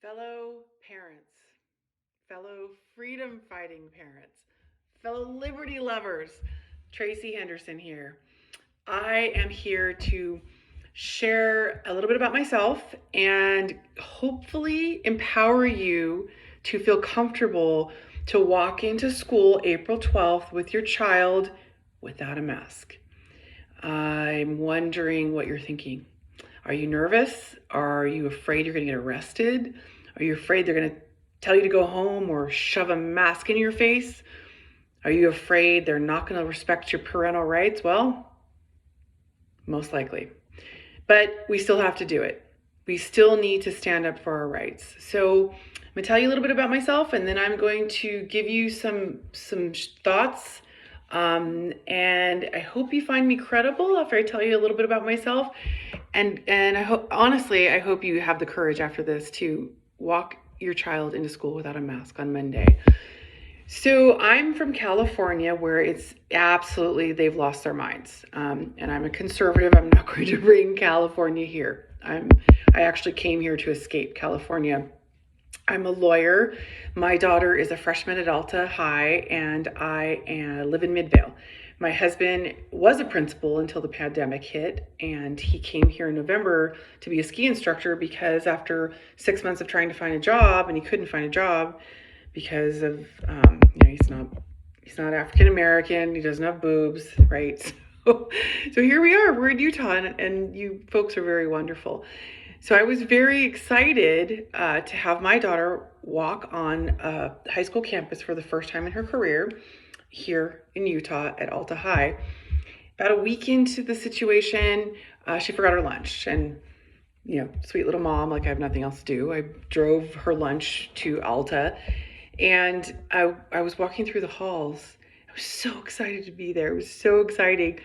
fellow parents, fellow freedom fighting parents, fellow liberty lovers. Tracy Henderson here. I am here to share a little bit about myself and hopefully empower you to feel comfortable to walk into school April 12th with your child without a mask. I'm wondering what you're thinking. Are you nervous? Are you afraid you're going to get arrested? Are you afraid they're going to tell you to go home or shove a mask in your face? Are you afraid they're not going to respect your parental rights? Well, most likely. But we still have to do it. We still need to stand up for our rights. So I'm going to tell you a little bit about myself, and then I'm going to give you some thoughts. And I hope you find me credible after I tell you a little bit about myself. And I hope, honestly, I hope you have the courage after this to walk your child into school without a mask on Monday. So I'm from California, where it's absolutely, they've lost their minds. And I'm a conservative. I'm not going to bring California here. I actually came here to escape California. I'm a lawyer. My daughter is a freshman at Alta High, and I live in Midvale. My husband was a principal until the pandemic hit, and he came here in November to be a ski instructor because after 6 months of trying to find a job, and he couldn't find a job because of, he's not African American, he doesn't have boobs, right? So here we are, we're in Utah, and you folks are very wonderful. So I was very excited to have my daughter walk on a high school campus for the first time in her career here in Utah at Alta High. About a week into the situation, she forgot her lunch, and sweet little mom, like I have nothing else to do. I drove her lunch to Alta, and I was walking through the halls. I was so excited to be there. It was so exciting.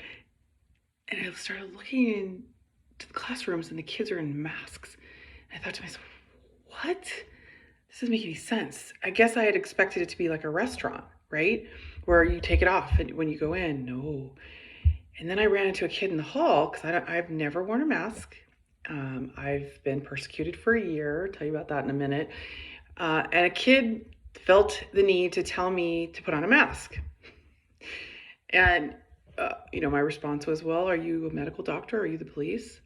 And I started looking into the classrooms, and the kids are in masks. And I thought to myself, what? This doesn't make any sense. I guess I had expected it to be like a restaurant, right? Where you take it off when you go in. No. And then I ran into a kid in the hall because I've never worn a mask. I've been persecuted for a year. I'll tell you about that in a minute. And a kid felt the need to tell me to put on a mask. And, my response was, well, are you a medical doctor? Are you the police?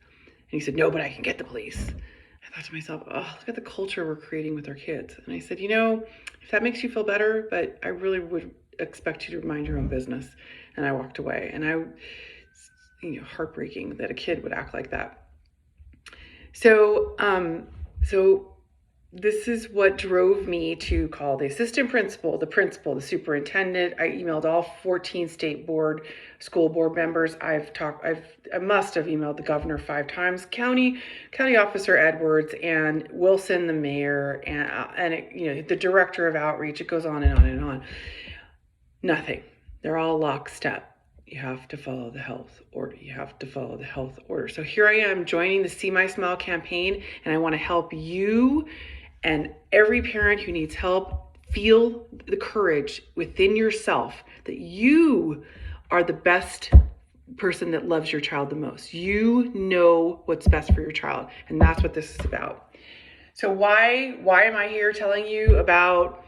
And he said, no, but I can get the police. I thought to myself, oh, look at the culture we're creating with our kids. And I said, if that makes you feel better, but I really would expect you to mind your own business. And I walked away. And heartbreaking that a kid would act like that. So this is what drove me to call the assistant principal, the principal, the superintendent. I emailed all 14 state school board members. I must have emailed the governor 5 times, county officer Edwards, and Wilson, the mayor, and the director of outreach. It goes on and on and on. Nothing. They're all lockstep. You have to follow the health order. You have to follow the health order. So here I am joining the See My Smile campaign, and I want to help you and every parent who needs help feel the courage within yourself that you are the best person that loves your child the most. You know what's best for your child, and that's what this is about. So why am I here telling you about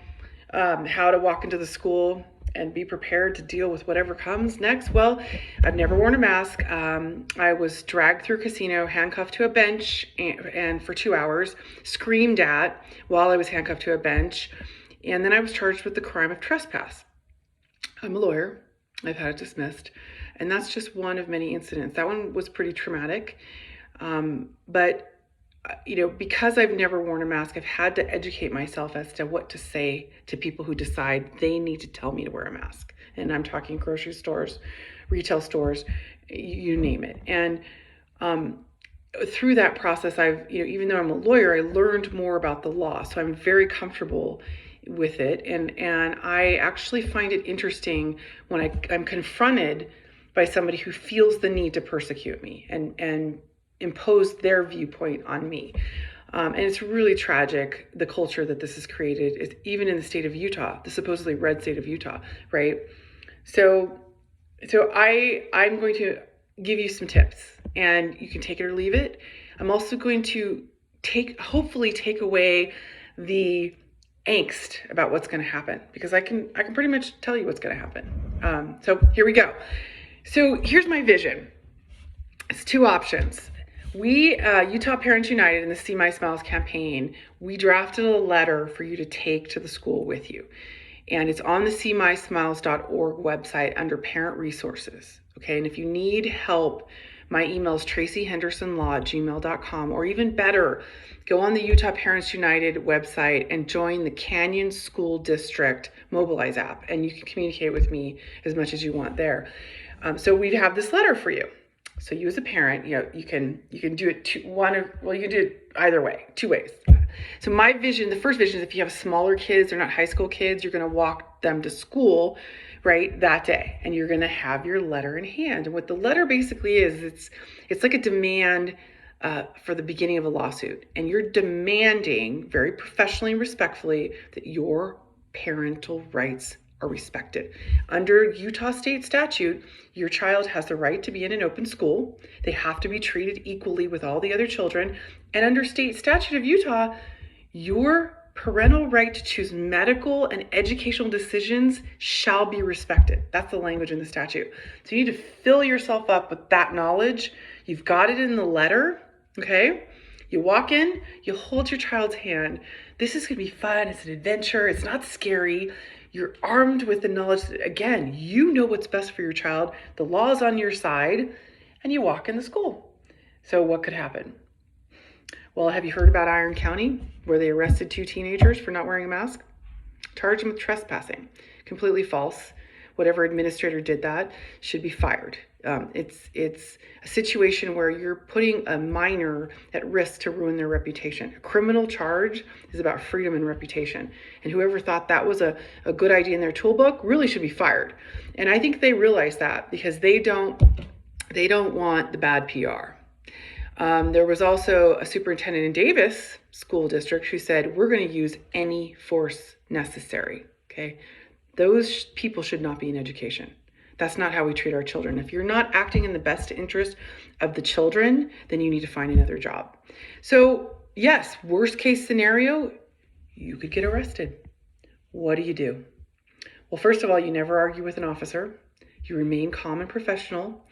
how to walk into the school and be prepared to deal with whatever comes next? Well, I've never worn a mask. I was dragged through a casino, handcuffed to a bench, and for 2 hours, screamed at while I was handcuffed to a bench. And then I was charged with the crime of trespass. I'm a lawyer. I've had it dismissed. And that's just one of many incidents. That one was pretty traumatic. But because I've never worn a mask, I've had to educate myself as to what to say to people who decide they need to tell me to wear a mask. And I'm talking grocery stores, retail stores, you name it. And through that process, even though I'm a lawyer, I learned more about the law. So I'm very comfortable with it. And I actually find it interesting when I'm confronted by somebody who feels the need to persecute me and impose their viewpoint on me. And it's really tragic, the culture that this has created, even in the state of Utah, the supposedly red state of Utah, right? So I'm going to give you some tips, and you can take it or leave it. I'm also going to hopefully take away the angst about what's going to happen, because I can pretty much tell you what's going to happen. So here we go. So here's my vision. It's two options. We, Utah Parents United and the See My Smiles campaign, we drafted a letter for you to take to the school with you. And it's on the seemysmiles.org website under parent resources. Okay, and if you need help, my email is tracyhendersonlaw@gmail.com, or even better, go on the Utah Parents United website and join the Canyon School District Mobilize app, and you can communicate with me as much as you want there. So we have this letter for you. So you as a parent, you can do it you can do it either way, two ways. So my vision, the first vision is if you have smaller kids, they're not high school kids, you're going to walk them to school, right, that day, and you're going to have your letter in hand. And what the letter basically is, it's like a demand for the beginning of a lawsuit, and you're demanding very professionally and respectfully that your parental rights are respected. Under Utah state statute, your child has the right to be in an open school. They have to be treated equally with all the other children. And under state statute of Utah, your parental right to choose medical and educational decisions shall be respected. That's the language in the statute. So you need to fill yourself up with that knowledge. You've got it in the letter, okay? You walk in, you hold your child's hand. This is gonna be fun, it's an adventure, it's not scary. You're armed with the knowledge that, again, you know what's best for your child, the law is on your side, and you walk in the school. So what could happen? Well, have you heard about Iron County, where they arrested 2 teenagers for not wearing a mask? Charged them with trespassing. Completely false. Whatever administrator did that should be fired. It's a situation where you're putting a minor at risk to ruin their reputation. A criminal charge is about freedom and reputation. And whoever thought that was a good idea in their toolbook really should be fired. And I think they realize that because they don't want the bad PR. There was also a superintendent in Davis School District who said, we're going to use any force necessary, okay? Those people should not be in education. That's not how we treat our children. If you're not acting in the best interest of the children, then you need to find another job. So yes, worst case scenario, you could get arrested. What do? Well, first of all, you never argue with an officer. You remain calm and professional,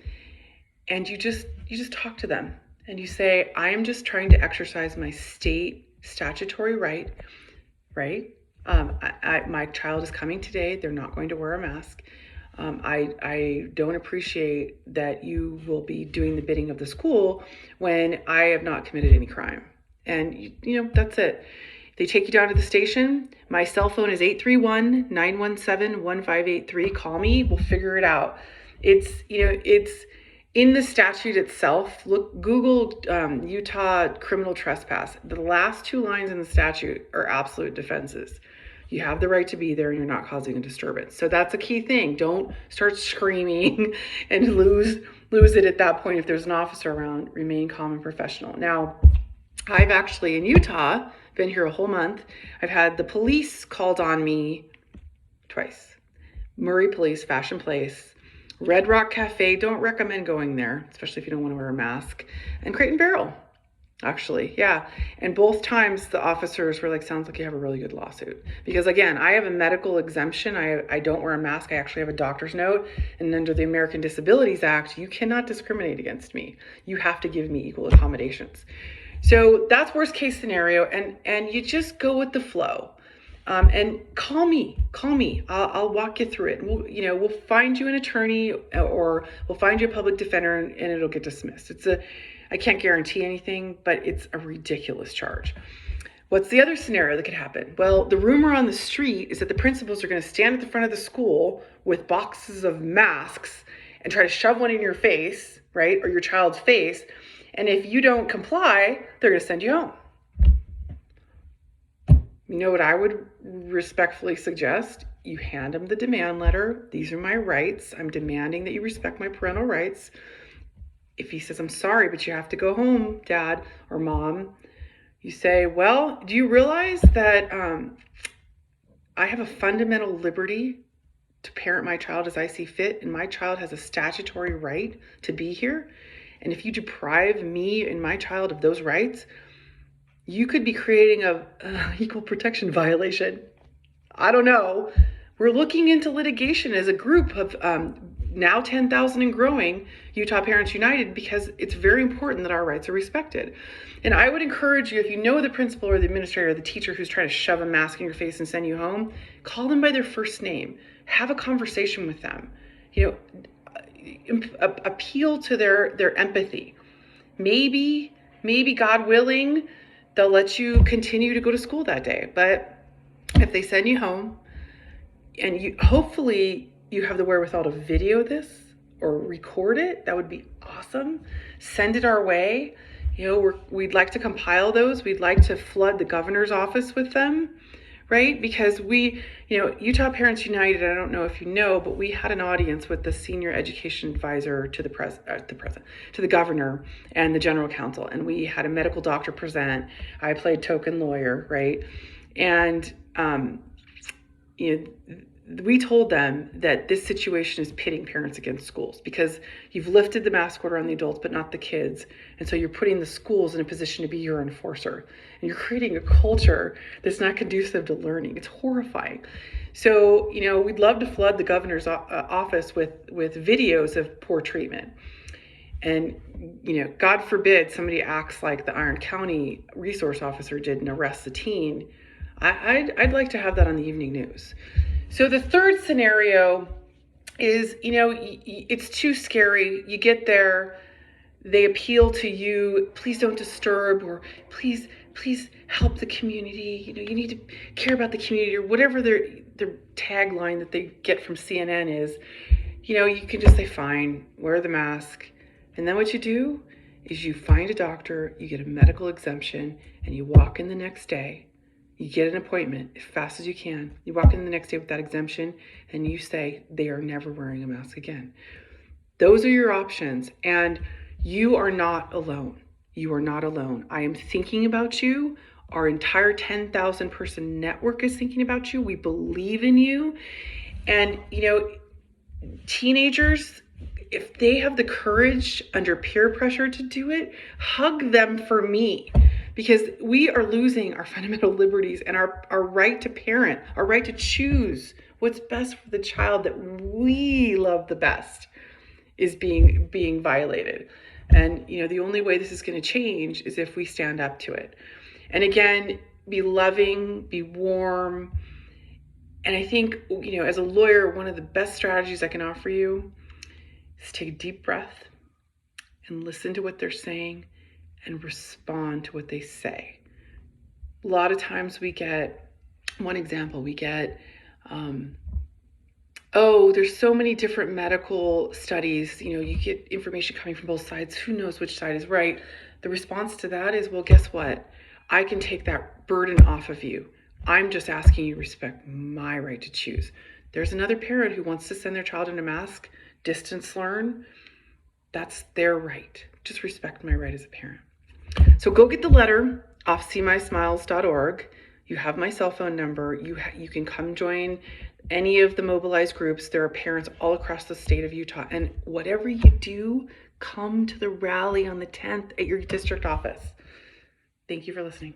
and you just talk to them. And you say, I am just trying to exercise my state statutory right? My child is coming today. They're not going to wear a mask. I don't appreciate that you will be doing the bidding of the school when I have not committed any crime. And, that's it. They take you down to the station. My cell phone is 831-917-1583. Call me. We'll figure it out. It's in the statute itself. Look, Google Utah criminal trespass. The last 2 lines in the statute are absolute defenses. You have the right to be there and you're not causing a disturbance. So that's a key thing. Don't start screaming and lose it at that point. If there's an officer around, remain calm and professional. Now, I've actually in Utah been here a whole month. I've had the police called on me twice. Murray Police, Fashion Place, Red Rock Cafe, don't recommend going there, especially if you don't want to wear a mask, and Crate and Barrel, actually, yeah. And both times the officers were like, sounds like you have a really good lawsuit. Because again, I have a medical exemption. I don't wear a mask. I actually have a doctor's note. And under the American Disabilities Act, you cannot discriminate against me. You have to give me equal accommodations. So that's worst case scenario. And you just go with the flow. And call me. I'll walk you through it. We'll find you an attorney or we'll find you a public defender and it'll get dismissed. I can't guarantee anything, but it's a ridiculous charge. What's the other scenario that could happen? Well, the rumor on the street is that the principals are going to stand at the front of the school with boxes of masks and try to shove one in your face, right? Or your child's face. And if you don't comply, they're going to send you home. You know what I would respectfully suggest? You hand them the demand letter. These are my rights. I'm demanding that you respect my parental rights. If he says, I'm sorry, but you have to go home, Dad or Mom, you say, well, do you realize that I have a fundamental liberty to parent my child as I see fit, and my child has a statutory right to be here? And if you deprive me and my child of those rights, you could be creating a equal protection violation. I don't know. We're looking into litigation as a group of now 10,000 and growing Utah Parents United, because it's very important that our rights are respected. And I would encourage you, if you know the principal or the administrator or the teacher who's trying to shove a mask in your face and send you home, call them by their first name. Have a conversation with them. Appeal to their empathy. Maybe God willing, they'll let you continue to go to school that day. But if they send you home, and hopefully you have the wherewithal to video this or record it, that would be awesome. Send it our way. We'd like to compile those. We'd like to flood the governor's office with them, right? Because Utah Parents United, I don't know if you know, but we had an audience with the senior education advisor to the governor and the general counsel, and we had a medical doctor present. I played token lawyer, right? And we told them that this situation is pitting parents against schools, because you've lifted the mask order on the adults, but not the kids. And so you're putting the schools in a position to be your enforcer. And you're creating a culture that's not conducive to learning. It's horrifying. So, we'd love to flood the governor's office with videos of poor treatment. And, God forbid somebody acts like the Iron County resource officer did and arrests the teen. I'd like to have that on the evening news. So the third scenario is, it's too scary. You get there, they appeal to you, please don't disturb, or please help the community. You need to care about the community, or whatever their tagline that they get from CNN is. You can just say, fine, wear the mask. And then what you do is you find a doctor, you get a medical exemption, and you walk in the next day. You get an appointment as fast as you can. You walk in the next day with that exemption, and you say they are never wearing a mask again. Those are your options, and you are not alone. You are not alone. I am thinking about you. Our entire 10,000 person network is thinking about you. We believe in you. And, teenagers, if they have the courage under peer pressure to do it, hug them for me. Because we are losing our fundamental liberties and our right to parent, our right to choose what's best for the child that we love the best is being violated. And, the only way this is going to change is if we stand up to it. And again, be loving, be warm. And I think, as a lawyer, one of the best strategies I can offer you is take a deep breath and listen to what they're saying and respond to what they say. A lot of times we get, there's so many different medical studies, you get information coming from both sides. Who knows which side is right? The response to that is, well, guess what? I can take that burden off of you. I'm just asking you to respect my right to choose. There's another parent who wants to send their child in a mask, distance learn. That's their right. Just respect my right as a parent. So go get the letter off seemysmiles.org. You have my cell phone number. You can come join any of the mobilized groups. There are parents all across the state of Utah. And whatever you do, come to the rally on the 10th at your district office. Thank you for listening.